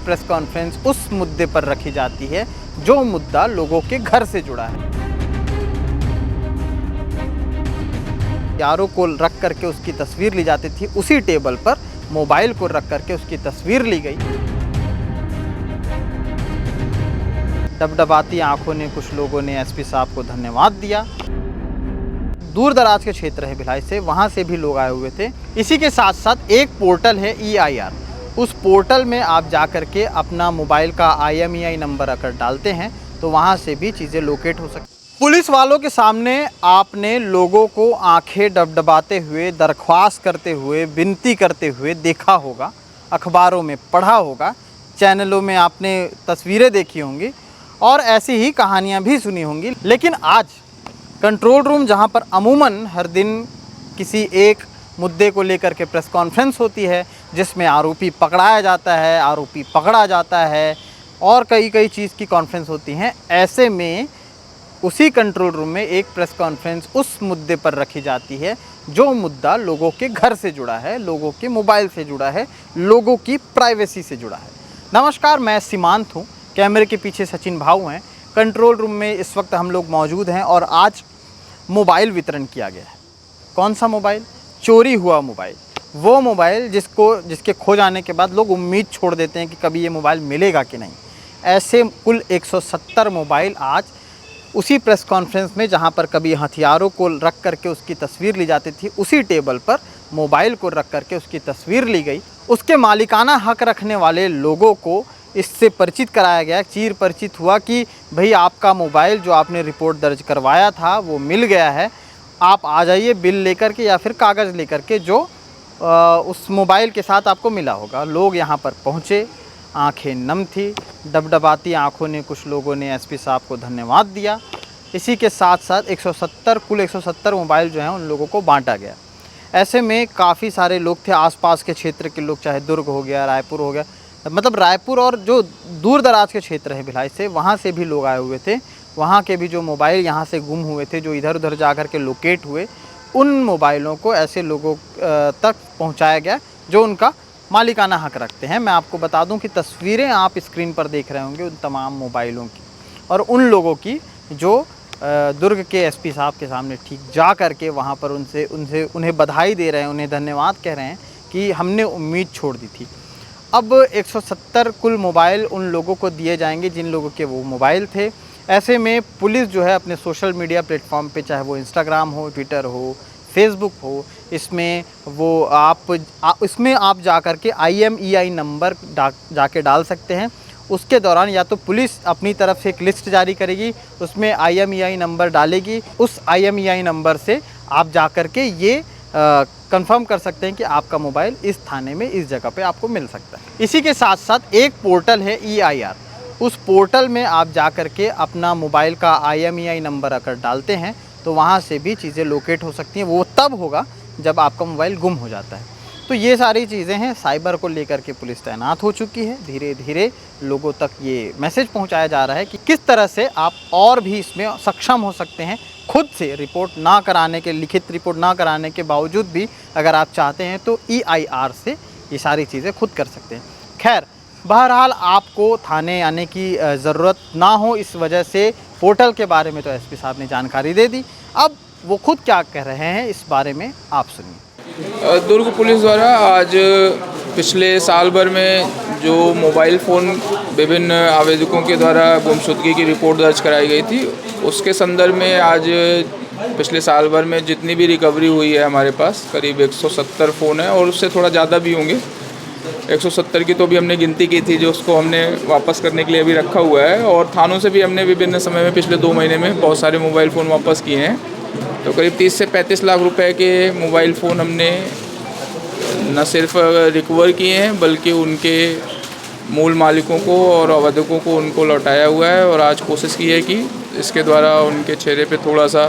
Press conference उस मुद्दे पर रखी जाती है जो मुद्दा लोगों के घर से जुड़ा है। यारों को रख करके उसकी तस्वीर ली जाती थी, उसी टेबल पर मोबाइल को रख करके उसकी तस्वीर ली गई। डबडबाती आंखों ने कुछ लोगों ने एसपी साहब को धन्यवाद दिया। दूर दराज के क्षेत्र है भिलाई से, वहाँ से भी लोग आए हुए थे। इसी के साथ साथ एक पोर्टल है EIR, उस पोर्टल में आप जा कर के अपना मोबाइल का IMEI नंबर अगर डालते हैं तो वहाँ से भी चीज़ें लोकेट हो सकती। पुलिस वालों के सामने आपने लोगों को आंखें डबडबाते हुए, दरख्वास्त करते हुए, विनती करते हुए देखा होगा, अखबारों में पढ़ा होगा, चैनलों में आपने तस्वीरें देखी होंगी और ऐसी ही कहानियाँ भी सुनी होंगी। लेकिन आज कंट्रोल रूम, जहाँ पर अमूमन हर दिन किसी एक मुद्दे को लेकर के प्रेस कॉन्फ्रेंस होती है जिसमें आरोपी पकड़ाया जाता है, आरोपी पकड़ा जाता है और कई चीज़ की कॉन्फ्रेंस होती हैं, ऐसे में उसी कंट्रोल रूम में एक प्रेस कॉन्फ्रेंस उस मुद्दे पर रखी जाती है जो मुद्दा लोगों के घर से जुड़ा है, लोगों के मोबाइल से जुड़ा है, लोगों की प्राइवेसी से जुड़ा है। नमस्कार, मैं सीमांत हूँ, कैमरे के पीछे सचिन भाऊ हैं। कंट्रोल रूम में इस वक्त हम लोग मौजूद हैं और आज मोबाइल वितरण किया गया है। कौन सा मोबाइल? चोरी हुआ मोबाइल। वो मोबाइल जिसके खो जाने के बाद लोग उम्मीद छोड़ देते हैं कि कभी ये मोबाइल मिलेगा कि नहीं। ऐसे कुल 170 मोबाइल आज उसी प्रेस कॉन्फ्रेंस में, जहां पर कभी हथियारों को रख करके उसकी तस्वीर ली जाती थी, उसी टेबल पर मोबाइल को रख करके उसकी तस्वीर ली गई। उसके मालिकाना हक रखने वाले लोगों को इससे परिचित कराया गया, चीर परिचित हुआ कि भाई आपका मोबाइल जो आपने रिपोर्ट दर्ज करवाया था वो मिल गया है, आप आ जाइए बिल लेकर के या फिर कागज़ लेकर के जो उस मोबाइल के साथ आपको मिला होगा। लोग यहाँ पर पहुँचे, आंखें नम थी, डबडबाती आंखों ने कुछ लोगों ने एसपी साहब को धन्यवाद दिया। इसी के साथ साथ कुल 170 मोबाइल जो हैं उन लोगों को बांटा गया। ऐसे में काफ़ी सारे लोग थे, आसपास के क्षेत्र के लोग, चाहे दुर्ग हो गया, रायपुर हो गया, मतलब रायपुर और जो दूर दराज के क्षेत्र है भिलाई से, वहाँ से भी लोग आए हुए थे। वहाँ के भी जो मोबाइल यहाँ से गुम हुए थे, जो इधर उधर जा कर के लोकेट हुए, उन मोबाइलों को ऐसे लोगों तक पहुँचाया गया जो उनका मालिकाना हक रखते हैं। मैं आपको बता दूं कि तस्वीरें आप स्क्रीन पर देख रहे होंगे उन तमाम मोबाइलों की और उन लोगों की जो दुर्ग के एसपी साहब के सामने ठीक जा कर के वहाँ पर उन्हें बधाई दे रहे हैं, उन्हें धन्यवाद कह रहे हैं कि हमने उम्मीद छोड़ दी थी। अब 170 कुल मोबाइल उन लोगों को दिए जाएंगे जिन लोगों के वो मोबाइल थे। ऐसे में पुलिस जो है अपने सोशल मीडिया प्लेटफॉर्म पे, चाहे वो इंस्टाग्राम हो, ट्विटर हो, फेसबुक हो, इसमें आप जा कर के IMEI नंबर जाके डाल सकते हैं। उसके दौरान या तो पुलिस अपनी तरफ से एक लिस्ट जारी करेगी, उसमें IMEI नंबर डालेगी, उस IMEI नंबर से आप जा कर के ये कंफर्म कर सकते हैं कि आपका मोबाइल इस थाने में, इस जगह पे आपको मिल सकता है। इसी के साथ साथ एक पोर्टल है EIR, उस पोर्टल में आप जा कर के अपना मोबाइल का IMEI नंबर अगर डालते हैं तो वहाँ से भी चीज़ें लोकेट हो सकती हैं। वो तब होगा जब आपका मोबाइल गुम हो जाता है। तो ये सारी चीज़ें हैं, साइबर को लेकर के पुलिस तैनात हो चुकी है। धीरे धीरे लोगों तक ये मैसेज पहुंचाया जा रहा है कि किस तरह से आप और भी इसमें सक्षम हो सकते हैं। खुद से रिपोर्ट ना कराने के, लिखित रिपोर्ट ना कराने के बावजूद भी अगर आप चाहते हैं तो EIR से ये सारी चीज़ें खुद कर सकते हैं। खैर, बहरहाल आपको थाने आने की ज़रूरत ना हो, इस वजह से पोर्टल के बारे में तो एसपी साहब ने जानकारी दे दी। अब वो खुद क्या कह रहे हैं इस बारे में आप सुनिए। दुर्ग पुलिस द्वारा आज पिछले साल भर में जो मोबाइल फ़ोन विभिन्न आवेदकों के द्वारा गुमशुदगी की रिपोर्ट दर्ज कराई गई थी, उसके संदर्भ में आज पिछले साल भर में जितनी भी रिकवरी हुई है हमारे पास करीब 170 फ़ोन है और उससे थोड़ा ज़्यादा भी होंगे। 170 की तो भी हमने गिनती की थी, जो उसको हमने वापस करने के लिए अभी रखा हुआ है। और थानों से भी हमने विभिन्न समय में पिछले 2 महीने में बहुत सारे मोबाइल फ़ोन वापस किए हैं। तो करीब 30 से 35 लाख रुपए के मोबाइल फ़ोन हमने न सिर्फ रिकवर किए हैं बल्कि उनके मूल मालिकों को और आवेदकों को उनको लौटाया हुआ है। और आज कोशिश की है कि इसके द्वारा उनके चेहरे पे थोड़ा सा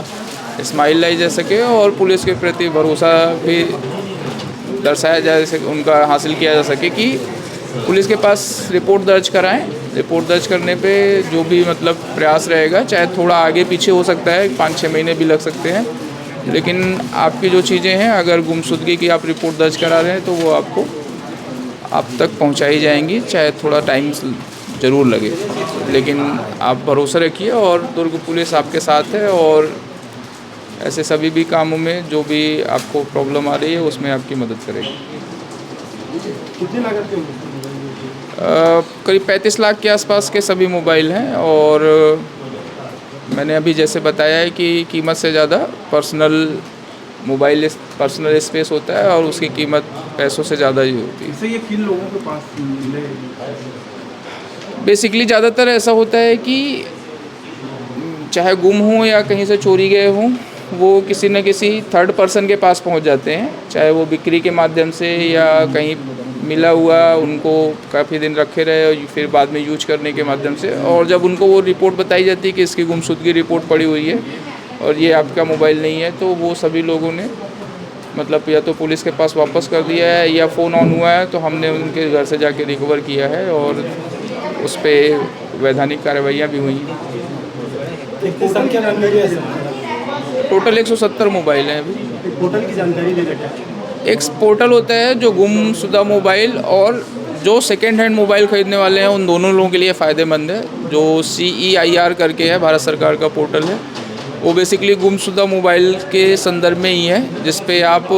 स्माइल लाई जा सके और पुलिस के प्रति भरोसा भी दर्शाया जा सके, उनका हासिल किया जा सके कि पुलिस के पास रिपोर्ट दर्ज कराएं। रिपोर्ट दर्ज करने पे जो भी मतलब प्रयास रहेगा, चाहे थोड़ा आगे पीछे हो सकता है, 5-6 महीने भी लग सकते हैं, लेकिन आपकी जो चीज़ें हैं, अगर गुमशुदगी की आप रिपोर्ट दर्ज करा रहे हैं तो वो आपको आप तक पहुंचाई जाएंगी, चाहे थोड़ा टाइम ज़रूर लगे, लेकिन आप भरोसा रखिए और दुर्ग पुलिस आपके साथ है और ऐसे सभी भी कामों में जो भी आपको प्रॉब्लम आ रही है उसमें आपकी मदद करेगी। कितनी लागत के करीब 35 लाख के आसपास के सभी मोबाइल हैं और मैंने अभी जैसे बताया है कि कीमत से ज़्यादा पर्सनल स्पेस होता है और उसकी कीमत पैसों से ज़्यादा ही होती है। इससे ये किन लोगों के पास मिले? बेसिकली ज़्यादातर ऐसा होता है कि चाहे गुम हों या कहीं से चोरी गए हों, वो किसी न किसी थर्ड पर्सन के पास पहुंच जाते हैं, चाहे वो बिक्री के माध्यम से या कहीं मिला हुआ उनको काफ़ी दिन रखे रहे और फिर बाद में यूज करने के माध्यम से, और जब उनको वो रिपोर्ट बताई जाती है कि इसकी गुमशुदगी रिपोर्ट पड़ी हुई है और ये आपका मोबाइल नहीं है, तो वो सभी लोगों ने मतलब या तो पुलिस के पास वापस कर दिया है या फ़ोन ऑन हुआ है तो हमने उनके घर से जाके रिकवर किया है और उस पर वैधानिक कार्रवाइयाँ भी हुई हैं। कितनी संख्या जानकारी है? टोटल 170 मोबाइल हैं अभी। पोर्टल की जानकारी दे दें। एक पोर्टल होता है जो गुमशुदा मोबाइल और जो सेकेंड हैंड मोबाइल ख़रीदने वाले हैं उन दोनों लोगों के लिए फ़ायदेमंद है, जो CEIR करके है, भारत सरकार का पोर्टल है। वो बेसिकली गुमशुदा मोबाइल के संदर्भ में ही है, जिस पे आप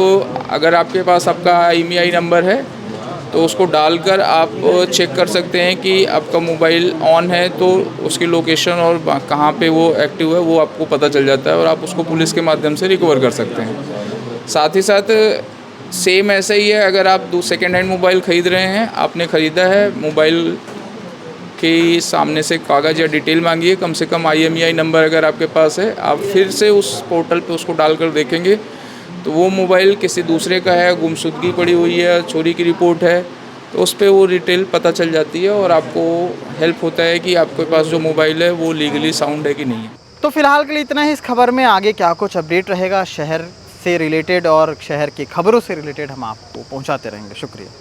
अगर आपके पास आपका IMEI नंबर है तो उसको डालकर आप चेक कर सकते हैं कि आपका मोबाइल ऑन है तो उसकी लोकेशन और कहाँ पे वो एक्टिव है वो आपको पता चल जाता है और आप उसको पुलिस के माध्यम से रिकवर कर सकते हैं। साथ ही साथ सेम ऐसा ही है, अगर आप सेकेंड हैंड मोबाइल ख़रीद रहे हैं, आपने ख़रीदा है, मोबाइल के सामने से कागज़ या डिटेल मांगिए, कम से कम IMEI नंबर अगर आपके पास है, आप फिर से उस पोर्टल पे उसको डालकर देखेंगे तो वो मोबाइल किसी दूसरे का है, गुमशुदगी पड़ी हुई है, चोरी की रिपोर्ट है, तो उस पर वो डिटेल पता चल जाती है और आपको हेल्प होता है कि आपके पास जो मोबाइल है वो लीगली साउंड है कि नहीं है। तो फिलहाल के लिए इतना ही इस खबर में। आगे क्या कुछ अपडेट रहेगा शहर से रिलेटेड और शहर की खबरों से रिलेटेड हम आपको पहुंचाते रहेंगे। शुक्रिया।